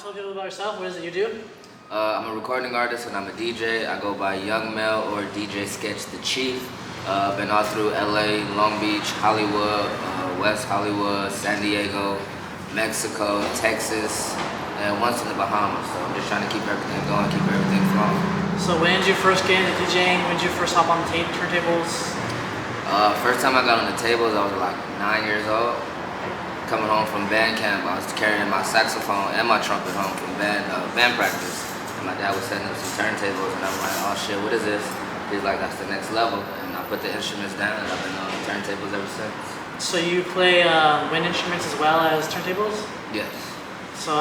tell people about yourself. What is it you do? I'm a recording artist and I'm a DJ. I go by Young Mel or DJ Sketch the Chief. Been all through LA, Long Beach, Hollywood, West Hollywood, San Diego, Mexico, Texas, and once in the Bahamas. So I'm just trying to keep everything going, keep everything flowing. So when did you first get into DJing? When did you first hop on the turntables? First time I got on the tables, I was like 9 years old. Coming home from band camp, I was carrying my saxophone and my trumpet home from band practice. And my dad was setting up some turntables, and I'm like, oh shit, what is this? He's like, that's the next level. And I put the instruments down, and I've been on turntables ever since. So you play wind instruments as well as turntables? Yes. So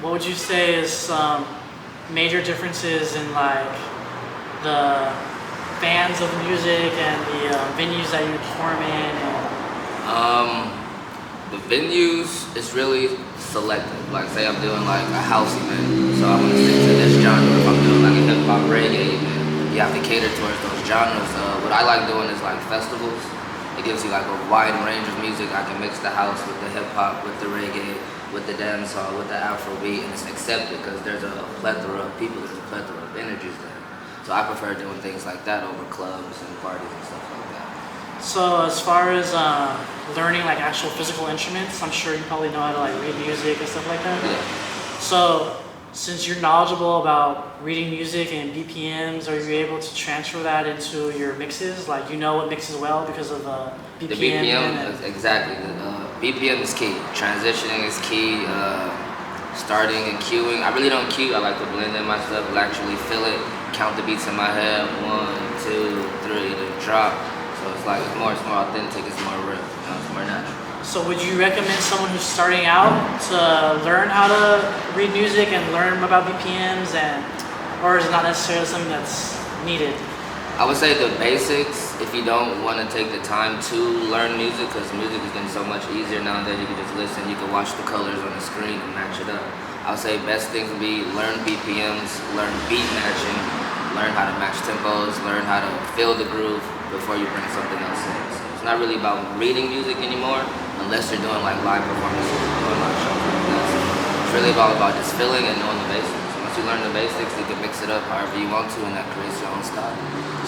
what would you say is some major differences in like the fans of music and the venues that you perform in? The venues is really selective. Like say I'm doing like a house event, so I'm gonna stick to this genre. If I'm doing like a hip hop reggae event, you have to cater towards those genres. What I like doing is like festivals. It gives you like a wide range of music. I can mix the house with the hip hop, with the reggae, with the dancehall, with the Afrobeat, and it's accepted because there's a plethora of people, there's a plethora of energies there. So I prefer doing things like that over clubs and parties and stuff like that. So as far as learning like actual physical instruments, I'm sure you probably know how to like read music and stuff like that. Yeah. So since you're knowledgeable about reading music and BPMs, are you able to transfer that into your mixes? Like you know what mixes well because of BPM? The BPM, exactly. The BPM is key. Transitioning is key. Starting and cueing. I really don't cue. I like to blend in my stuff, actually feel it, count the beats in my head. 1, 2, 3, then drop. So it's like it's more authentic, it's more real, it's more natural. So would you recommend someone who's starting out to learn how to read music and learn about BPMs, or is it not necessarily something that's needed? I would say the basics, if you don't want to take the time to learn music, because music is getting so much easier nowadays, you can just listen, you can watch the colors on the screen and match it up. I would say best things would be learn BPMs, learn beat matching, learn how to match tempos, learn how to feel the groove before you bring something else in. So it's not really about reading music anymore, unless you're doing like live performances, doing live shows like that. So it's really all about just feeling and knowing the basics. Once you learn the basics, you can mix it up however you want to, and that creates your own style.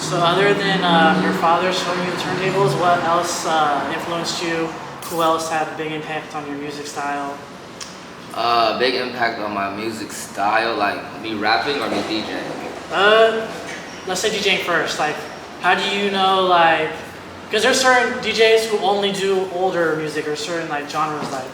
So other than your father showing you the turntables, what else influenced you? Who else had a big impact on your music style? Big impact on my music style, like me rapping or me DJing? Let's say DJing first. Like, how do you know, like, because there's certain DJs who only do older music or certain like genres, like,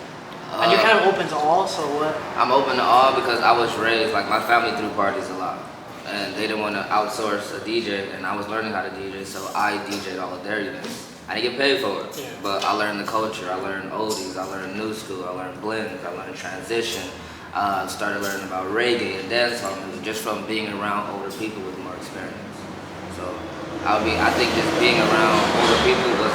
and you're kind of open to all. So what? I'm open to all because I was raised, like my family threw parties a lot, and they didn't want to outsource a DJ, and I was learning how to DJ, so I DJ'd all of their events. I didn't get paid for it, yeah. But I learned the culture, I learned oldies, I learned new school, I learned blends, I learned transition. Started learning about reggae and dancehall music just from being around older people with more experience. So I think just being around older people was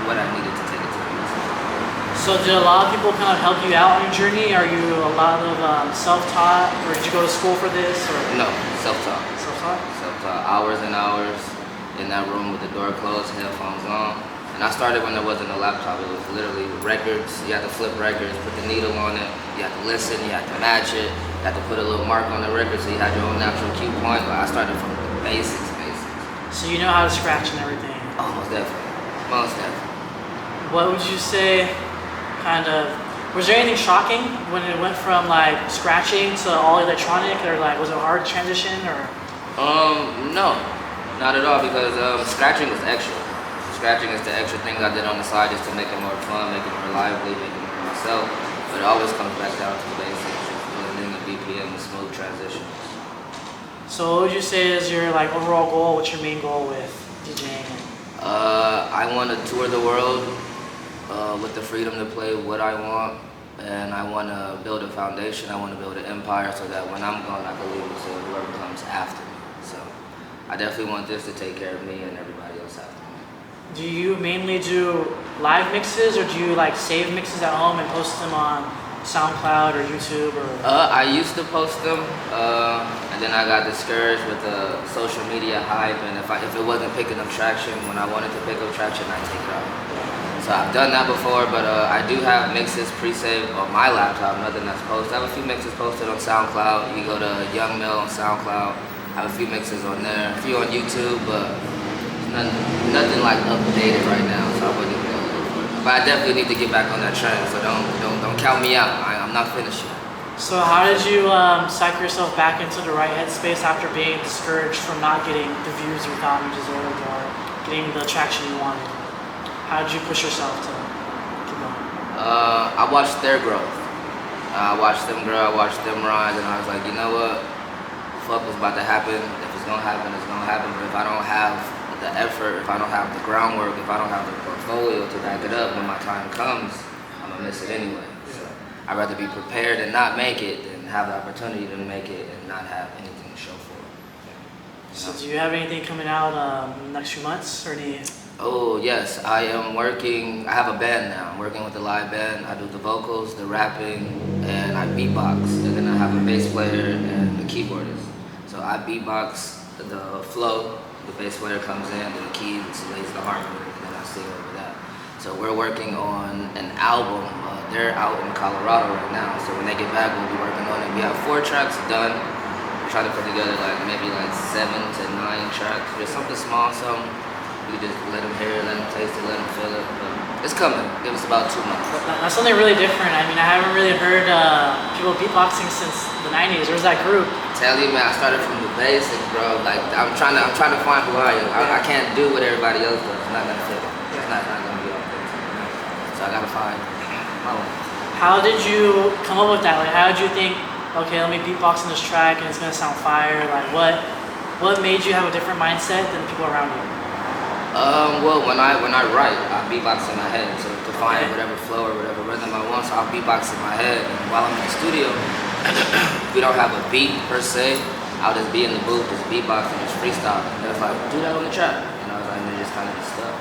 what I needed to take it to the next level. So did a lot of people kind of help you out on your journey? Are you a lot of self-taught, or did you go to school for this? Or? No, self-taught. Self-taught? Self-taught, hours and hours in that room with the door closed, headphones on. And I started when there wasn't a laptop. It was literally records. You had to flip records, put the needle on it. You had to listen, you had to match it. You had to put a little mark on the record so you had your own natural cue point. But I started from the basics. So you know how to scratch and everything? Oh, most definitely. Most definitely. What would you say, kind of, was there anything shocking when it went from like scratching to all electronic, or like was it hard to transition, or? No, not at all, because scratching was extra. Scratching is the extra thing I did on the side just to make it more fun, make it more lively, make it more myself. But it always comes back down to the basics, just blending the BPM and smooth transitions. So what would you say is your like overall goal? What's your main goal with DJing? I want to tour the world with the freedom to play what I want, and I want to build a foundation. I want to build an empire so that when I'm gone, I can leave it to whoever comes after me. So I definitely want this to take care of me and everybody else after me. Do you mainly do live mixes, or do you like save mixes at home and post them on SoundCloud or YouTube? Or I used to post them, and then I got discouraged with the social media hype, and if it wasn't picking up traction when I wanted to pick up traction, I'd take it out. So I've done that before, but I do have mixes pre-saved on my laptop, nothing that's posted. I have a few mixes posted on SoundCloud. You go to Young Mill on SoundCloud. I have a few mixes on there, a few on YouTube, but nothing like updated right now, so I wouldn't even go look for it. But I definitely need to get back on that trend, so don't count me out. I'm not finished yet. So how did you psych yourself back into the right headspace after being discouraged from not getting the views you thought you deserved or getting the traction you wanted? How did you push yourself to keep going? I watched their growth. I watched them grow, I watched them rise, and I was like, you know what? Fuck what's about to happen. If it's gonna happen, it's gonna happen. But if I don't have the effort, if I don't have the groundwork, if I don't have the portfolio to back it up when my time comes, I'm gonna miss it anyway. So I'd rather be prepared and not make it than have the opportunity to make it and not have anything to show for it. So do you have anything coming out in the next few months or any? Oh yes, I am working. I have a band now. I'm working with a live band. I do the vocals, the rapping, and I beatbox. And then I have a bass player and the keyboardist. So I beatbox the flow. The bass player comes in, and the keys lays the harmony, and then I sing over that. So we're working on an album. They're out in Colorado right now. So when they get back, we'll be working on it. We have 4 tracks done. We're trying to put together maybe 7 to 9 tracks. Just something small, something. We just let them hear it, let them taste it, let them feel it. But it's coming. Give us about 2 months. That's something really different. I mean, I haven't really heard people beatboxing since the 90s. There was that group. Tell you, man, I started from the basics, bro. Like I'm trying to find who I am. I can't do what everybody else does. It's not gonna fit. It's not gonna be authentic. So I gotta find my way. How did you come up with that? Like, how did you think? Okay, let me beatbox on this track, and it's gonna sound fire. Like, what made you have a different mindset than the people around you? Well, when I write, I beatbox in my head to find whatever flow or whatever rhythm I want. So I'll beatbox in my head, and while I'm in the studio, we don't have a beat per se. I'll just be in the booth, just beatbox and just freestyle. And it's like, do that on the track, and it just kind of just stuff.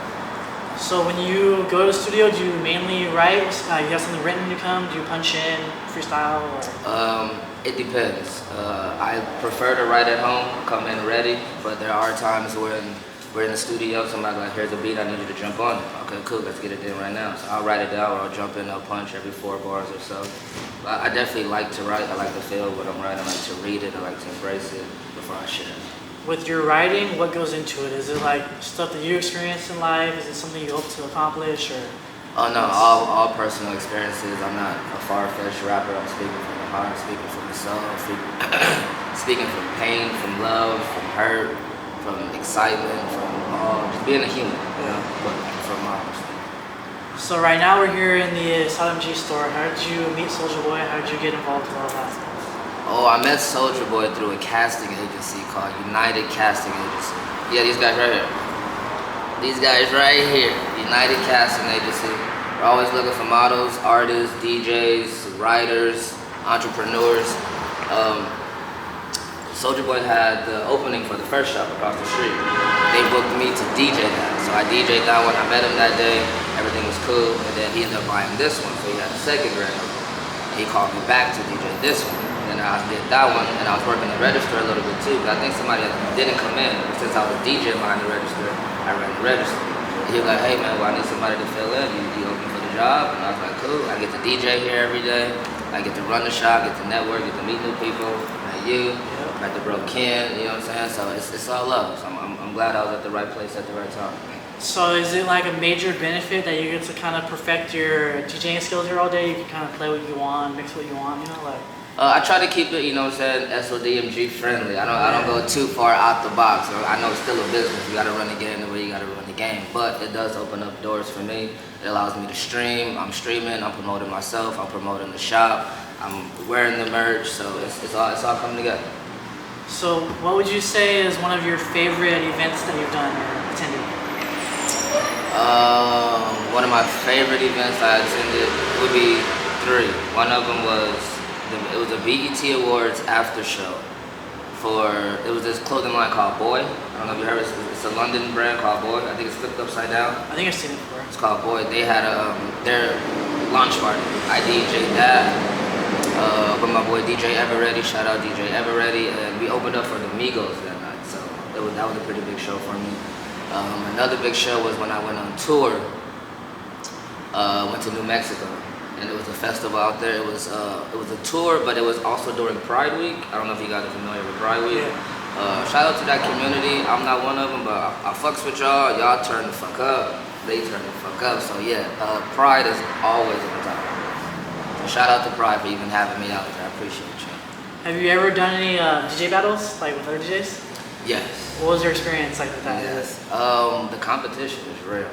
So when you go to the studio, do you mainly write? You have something written when you come? Do you punch in, freestyle? Or? It depends. I prefer to write at home, come in ready, but there are times when we're in the studio, somebody's like, here's a beat, I need you to jump on it. Okay, cool, let's get it in right now. So I'll write it down, or I'll jump in, I'll punch every 4 bars or so. I definitely like to write, I like to feel what I'm writing, I like to read it, I like to embrace it before I share it. With your writing, what goes into it? Is it like stuff that you experienced in life? Is it something you hope to accomplish? Or? Oh no, all personal experiences. I'm not a far-fetched rapper, I'm speaking from the heart, speaking from the soul, speaking from pain, from love, from hurt, from excitement, from just being a human, but from my perspective. So right now we're here in the SoulMG store. How did you meet Soulja Boy? How did you get involved with all that? Oh, I met Soulja Boy through a casting agency called United Casting Agency. Yeah, these guys right here. These guys right here, United Casting Agency. We're always looking for models, artists, DJs, writers, entrepreneurs. Soulja Boy had the opening for the first shop across the street. They booked me to DJ that. So I DJ'd that one, I met him that day, everything was cool, and then he ended up buying this one, so he had a second grand opening. And he called me back to DJ this one. And I did that one, and I was working the register a little bit too, but I think somebody didn't come in. But since I was DJing behind the register, I ran the register. And he was like, hey man, well, I need somebody to fill in. You open for the job? And I was like, cool. I get to DJ here every day. I get to run the shop, get to network, get to meet new people. Met you, met the bro Ken, you know what I'm saying? So it's all love. So I'm glad I was at the right place at the right time. So is it like a major benefit that you get to kind of perfect your DJing skills here all day? You can kind of play what you want, mix what you want, like? I try to keep it, you know what I'm saying, SODMG friendly. I don't go too far out the box. I know it's still a business. You gotta run the game the way you gotta run the game. But it does open up doors for me. It allows me to stream. I'm streaming. I'm promoting myself. I'm promoting the shop. I'm wearing the merch. So it's all coming together. So what would you say is one of your favorite events that you've done or attended? One of my favorite events I attended would be 3. One of them was it was a BET Awards after show it was this clothing line called Boy. I don't know if you heard it. It's a London brand called Boy. I think it's flipped upside down. I think I've seen it before. It's called Boy. They had their launch party. I DJ'd that with my boy DJ Everready. Shout out DJ Everready. And we opened up for the Migos that night. So that was a pretty big show for me. Another big show was when I went on tour. Went to New Mexico, and it was a festival out there. It was a tour, but it was also during Pride Week. I don't know if you guys are familiar with Pride Week. Yeah. Shout out to that community. I'm not one of them, but I fucks with y'all. Y'all turn the fuck up. They turn the fuck up. So yeah, Pride is always on top. So shout out to Pride for even having me out there. I appreciate you. Have you ever done any DJ battles, like with other DJs? Yes. What was your experience like with that? Yes. The competition is real.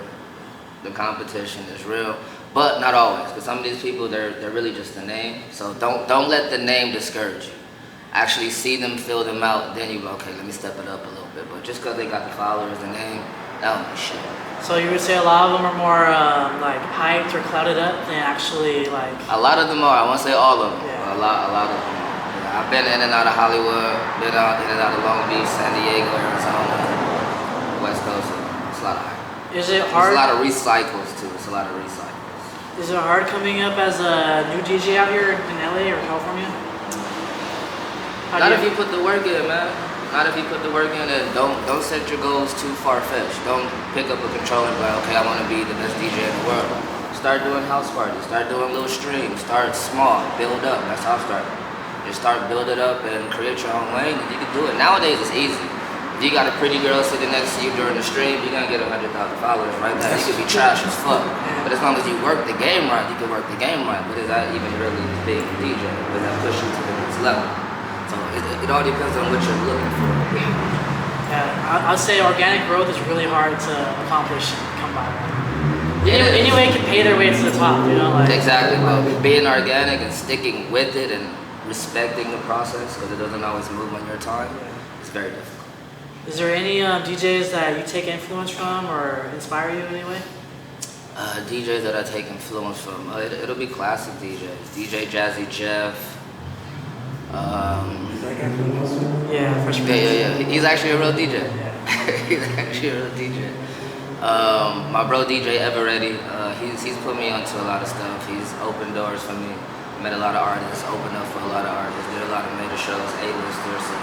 The competition is real, but not always. Because some of these people, they're really just a name. So don't let the name discourage you. Actually see them, fill them out, then you go, okay, let me step it up a little bit. But just because they got the followers, the name, that don't be shit. So you would say a lot of them are more like hyped or clouded up than actually like. A lot of them are. I won't say all of them. Yeah. A lot of them. I've been in and out of Hollywood, been out in and out of Long Beach, San Diego, Arizona, West Coast. So it's a lot of hype. Is it hard? It's a lot of recycles too. It's a lot of recycles. Is it hard coming up as a new DJ out here in LA or California? Not if you put the work in, man. Not if you put the work in, and don't set your goals too far-fetched. Don't pick up a controller and be like, okay, I want to be the best DJ in the world. Start doing house parties. Start doing little streams. Start small. Build up. That's how I started. Just start building up and create your own lane, and you can do it. Nowadays, it's easy. If you got a pretty girl sitting next to you during the stream, you're gonna get 100,000 followers right now. You could be trash as fuck, but as long as you work the game right, you can work the game right. But is that even really big DJ? Will that push you to the next level? So it all depends on what you're looking for. Yeah, I'd say organic growth is really hard to accomplish and come by. Anyone can pay their way to the top, you know? Like, exactly, but being organic and sticking with it and respecting the process, because it doesn't always move on your time, it's very difficult. Is there any DJs that you take influence from or inspire you in any way? DJs that I take influence from, it'll be classic DJs. DJ Jazzy Jeff. Yeah, Fresh Prince. Yeah. He's actually a real DJ. He's actually a real DJ. My bro DJ Eveready, he's put me onto a lot of stuff. He's opened doors for me. Met a lot of artists, opened up for a lot of artists, did a lot of major shows, A-listers. So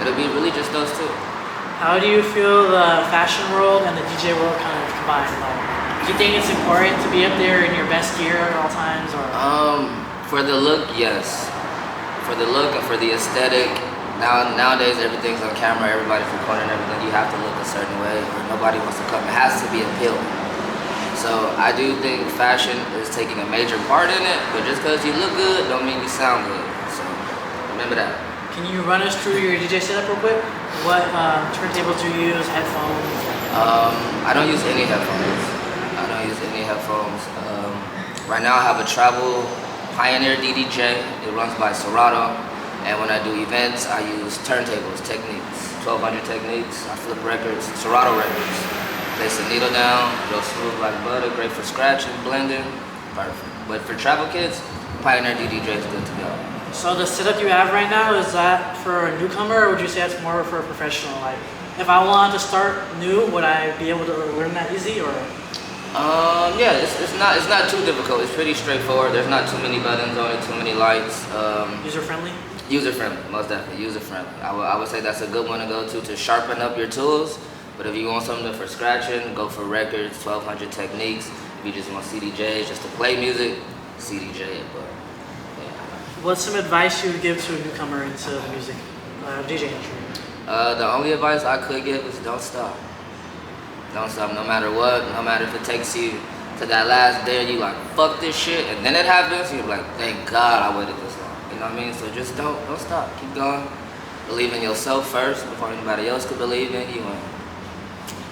it'll be really just those two. How do you feel the fashion world and the DJ world kind of combine? Like, do you think it's important to be up there in your best gear at all times, or? For the look, yes. For the look and for the aesthetic. Nowadays everything's on camera. Everybody's recording everything. You have to look a certain way, or nobody wants to come. It has to be appealing. So I do think fashion is taking a major part in it, but just because you look good don't mean you sound good. So remember that. Can you run us through your DJ setup real quick? What turntables do you use? Headphones? I don't use any headphones. Right now I have a Travel Pioneer DDJ. It runs by Serato. And when I do events, I use turntables, Techniques, 1200 Techniques. I flip records, Serato records. Place the needle down, real smooth like butter, great for scratching, blending, perfect. But for travel kits, Pioneer DDJ is good to go. So the setup you have right now, is that for a newcomer, or would you say it's more for a professional? Like, if I wanted to start new, would I be able to learn that easy, or? Yeah, it's not too difficult. It's pretty straightforward. There's not too many buttons on it, too many lights. User friendly? User friendly, most definitely, user friendly. I would say that's a good one to go to sharpen up your tools. But if you want something for scratching, go for records, 1200 Techniques. If you just want CDJs, just to play music, CDJ it, but yeah. What's some advice you would give to a newcomer into the music, DJ industry? The only advice I could give is don't stop. Don't stop, no matter what, no matter if it takes you to that last day, you like, fuck this shit, and then it happens, you're like, thank God I waited this long. You know what I mean? So just don't stop, keep going. Believe in yourself first before anybody else could believe in you, and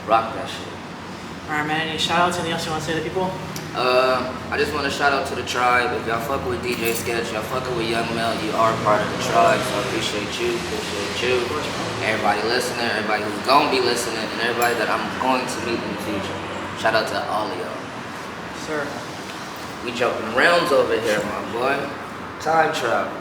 rock that shit. Alright, man, any shout outs, anything else you want to say to people? I just want to shout out to the tribe. If y'all fucking with DJ Sketch, y'all fucking with Young Mel, you are part of the tribe, so I appreciate you. Everybody listening, everybody who's gonna be listening, and everybody that I'm going to meet in the future. Shout out to all of y'all. Sir. We jumping realms over here, my boy. Time travel.